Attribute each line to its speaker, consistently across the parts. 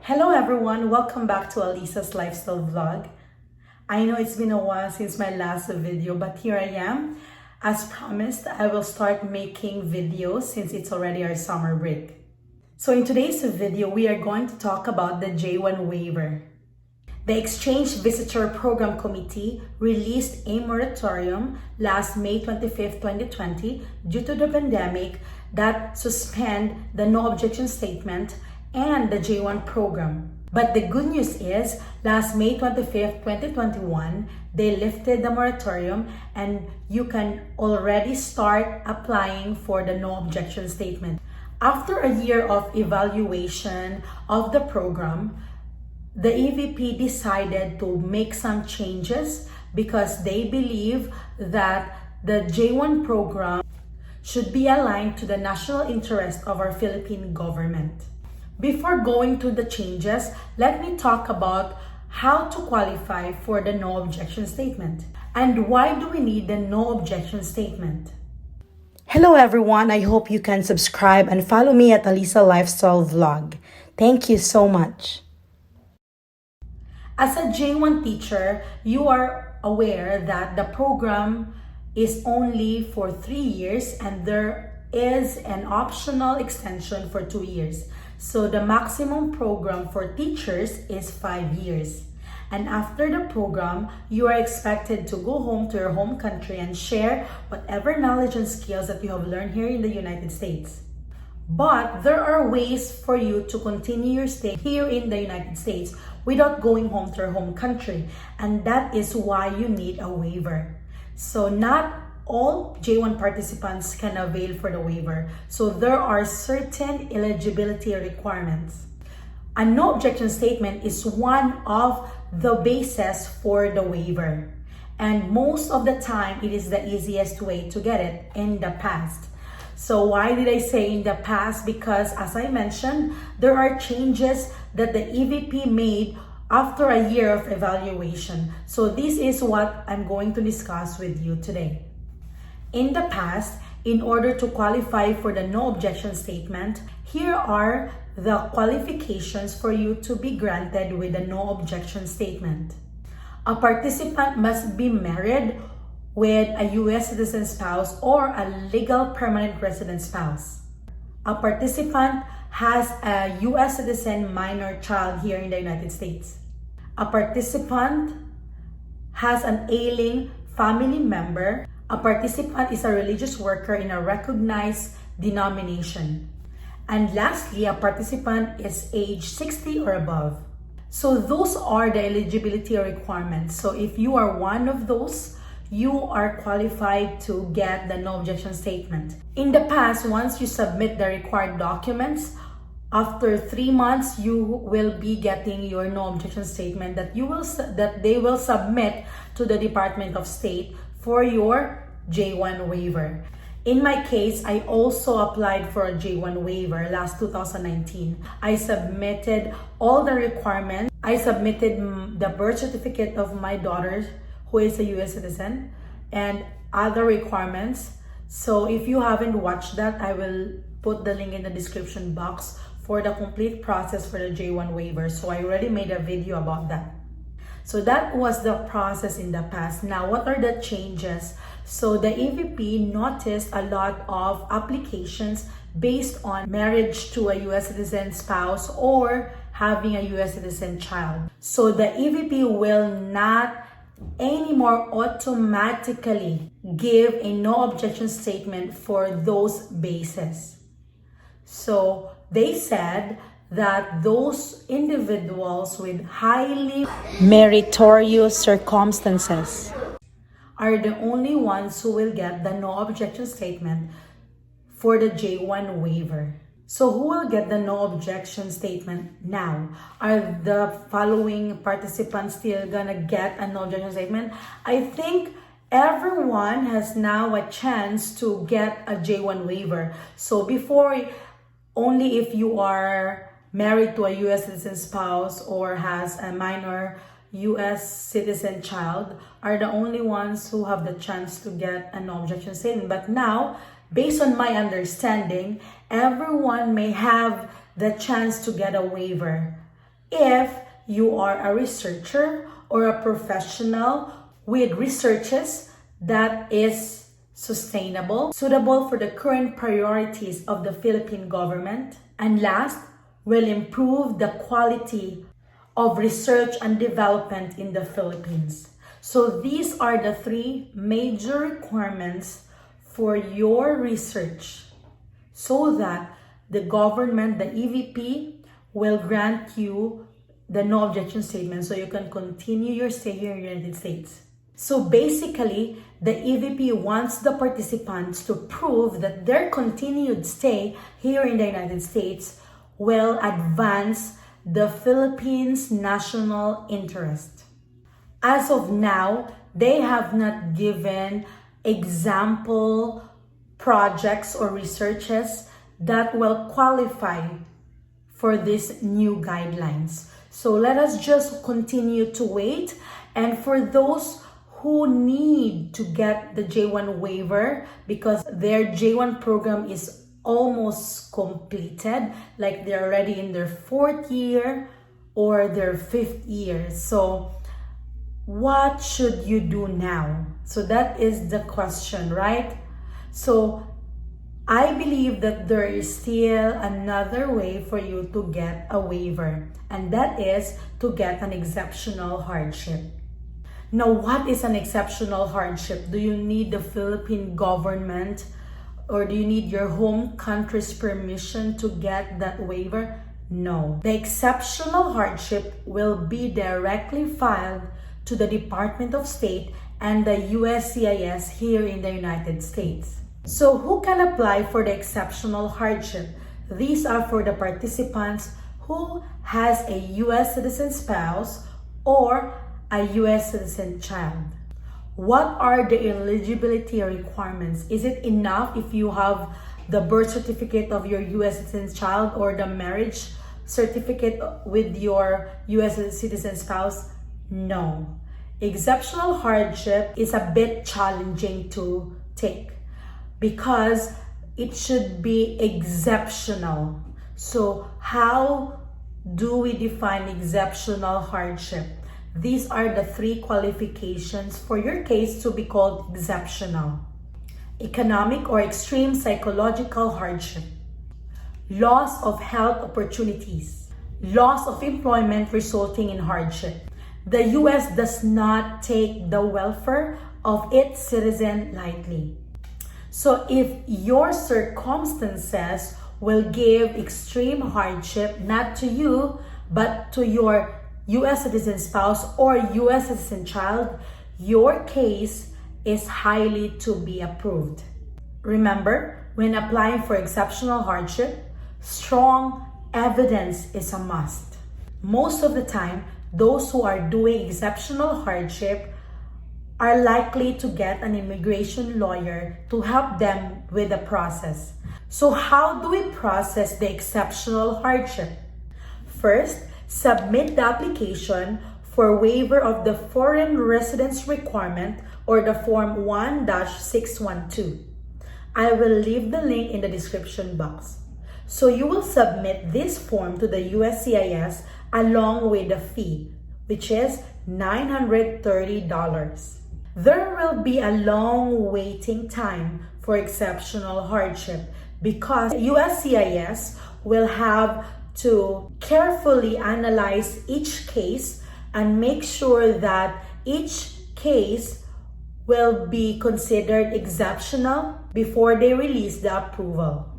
Speaker 1: Hello everyone, welcome back to Alisa's Lifestyle Vlog. I know it's been a while since my last video, but here I am. As promised, I will start making videos since it's already our summer break. So in today's video, we are going to talk about the J1 Waiver. The Exchange Visitor Program Committee released a moratorium last May 25, 2020 due to the pandemic that suspend the No Objection Statement and the J1 program. But the good news is, last May 25th, 2021, they lifted the moratorium and you can already start applying for the No Objection Statement. After a year of evaluation of the program, the EVP decided to make some changes because they believe that the J1 program should be aligned to the national interest of our Philippine government. Before going to the changes, let me talk about how to qualify for the No Objection Statement and why do we need the No Objection Statement. Hello everyone, I hope you can subscribe and follow me at Alisa Lifestyle Vlog. Thank you so much. As a J1 teacher, you are aware that the program is only for 3 years and there is an optional extension for 2 years. So the maximum program for teachers is 5 years. And after the program, you are expected to go home to your home country and share whatever knowledge and skills that you have learned here in the United States. But there are ways for you to continue your stay here in the United States without going home to your home country. And that is why you need a waiver. So not all J1 participants can avail for the waiver. So there are certain eligibility requirements. A no objection statement is one of the bases for the waiver. And most of the time, it is the easiest way to get it in the past. So why did I say in the past? Because as I mentioned, there are changes that the EVP made after a year of evaluation. So this is what I'm going to discuss with you today. In the past, in order to qualify for the No Objection Statement, here are the qualifications for you to be granted with the No Objection Statement. A participant must be married with a U.S. citizen spouse or a legal permanent resident spouse. A participant has a U.S. citizen minor child here in the United States. A participant has an ailing family member. A participant is a religious worker in a recognized denomination. And lastly, a participant is age 60 or above. So those are the eligibility requirements. So if you are one of those, you are qualified to get the No Objection Statement. In the past, once you submit the required documents, after 3 months, you will be getting your No Objection Statement that they will submit to the Department of State for your J1 waiver. In my case, I also applied for a J1 waiver last 2019. I submitted all the requirements. I submitted the birth certificate of my daughter, who is a US citizen, and other requirements. So if you haven't watched that, I will put the link in the description box for the complete process for the J1 waiver. So I already made a video about that. So that was the process in the past. Now, what are the changes? So the EVP noticed a lot of applications based on marriage to a U.S. citizen spouse or having a U.S. citizen child. So the EVP will not anymore automatically give a no objection statement for those bases. So they said that those individuals with highly meritorious circumstances are the only ones who will get the no objection statement for the J1 waiver. So who will get the no objection statement now? Are the following participants still gonna get a no objection statement? I think everyone has now a chance to get a J1 waiver. So before, only if you are married to a U.S. citizen spouse or has a minor U.S. citizen child are the only ones who have the chance to get a no objection statement. But now, based on my understanding, everyone may have the chance to get a waiver. if you are a researcher or a professional with researches that is sustainable, suitable for the current priorities of the Philippine government, and last, will improve the quality of research and development in the Philippines. So these are the three major requirements for your research so that the government, the EVP, will grant you the no objection statement so you can continue your stay here in the United States. So basically, the EVP wants the participants to prove that their continued stay here in the United States will advance the Philippines' national interest. As of now, they have not given example projects or researches that will qualify for these new guidelines. So let us just continue to wait. And for those who need to get the J1 waiver because their J1 program is almost completed, like they're already in their 4th year or their 5th year. So what should you do now? So that is the question, right? So I believe that there is still another way for you to get a waiver, and that is to get an exceptional hardship. Now, what is an exceptional hardship? Do you need the Philippine government or do you need your home country's permission to get that waiver? No. The exceptional hardship will be directly filed to the Department of State and the USCIS here in the United States. So who can apply for the exceptional hardship? These are for the participants who has a US citizen spouse or a US citizen child. What are the eligibility requirements? Is it enough if you have the birth certificate of your US citizen child or the marriage certificate with your US citizen spouse? No. Exceptional hardship is a bit challenging to take because it should be exceptional. So how do we define exceptional hardship? These are the 3 qualifications for your case to be called exceptional. Economic or extreme psychological hardship, loss of health opportunities, loss of employment resulting in hardship. The US does not take the welfare of its citizen lightly. So if your circumstances will give extreme hardship, not to you, but to your US citizen spouse or US citizen child, your case is highly to be approved. Remember, when applying for exceptional hardship, strong evidence is a must. Most of the time, those who are doing exceptional hardship are likely to get an immigration lawyer to help them with the process. So how do we process the exceptional hardship? First, submit the application for waiver of the foreign residence requirement or the Form 1-612. I will leave the link in the description box. So you will submit this form to the USCIS along with the fee, which is $930. There will be a long waiting time for exceptional hardship because USCIS will have to carefully analyze each case and make sure that each case will be considered exceptional before they release the approval.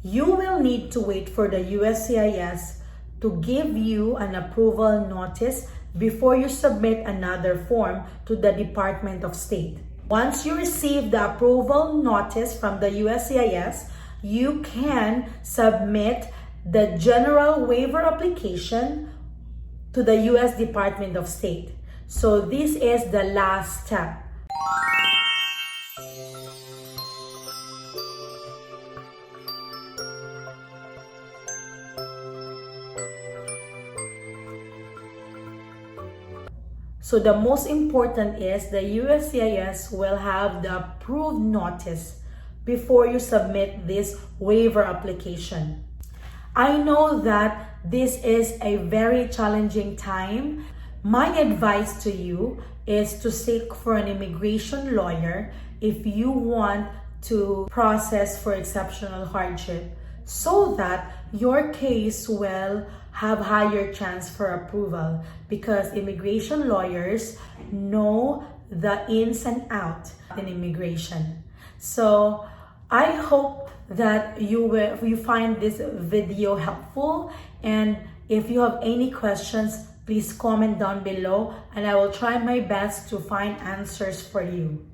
Speaker 1: You will need to wait for the USCIS to give you an approval notice before you submit another form to the Department of State. Once you receive the approval notice from the USCIS, you can submit the general waiver application to the US Department of State. So this is the last step. So the most important is the USCIS will have the approved notice before you submit this waiver application. I know that this is a very challenging time. My advice to you is to seek for an immigration lawyer if you want to process for exceptional hardship, so that your case will have higher chance for approval, because immigration lawyers know the ins and outs in immigration. So I hope that you find this video helpful, and if you have any questions, please comment down below and I will try my best to find answers for you.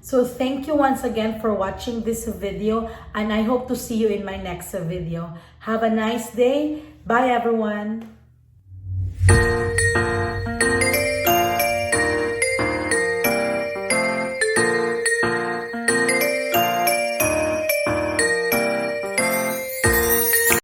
Speaker 1: So thank you once again for watching this video, and I hope to see you in my next video. Have a nice day. Bye everyone.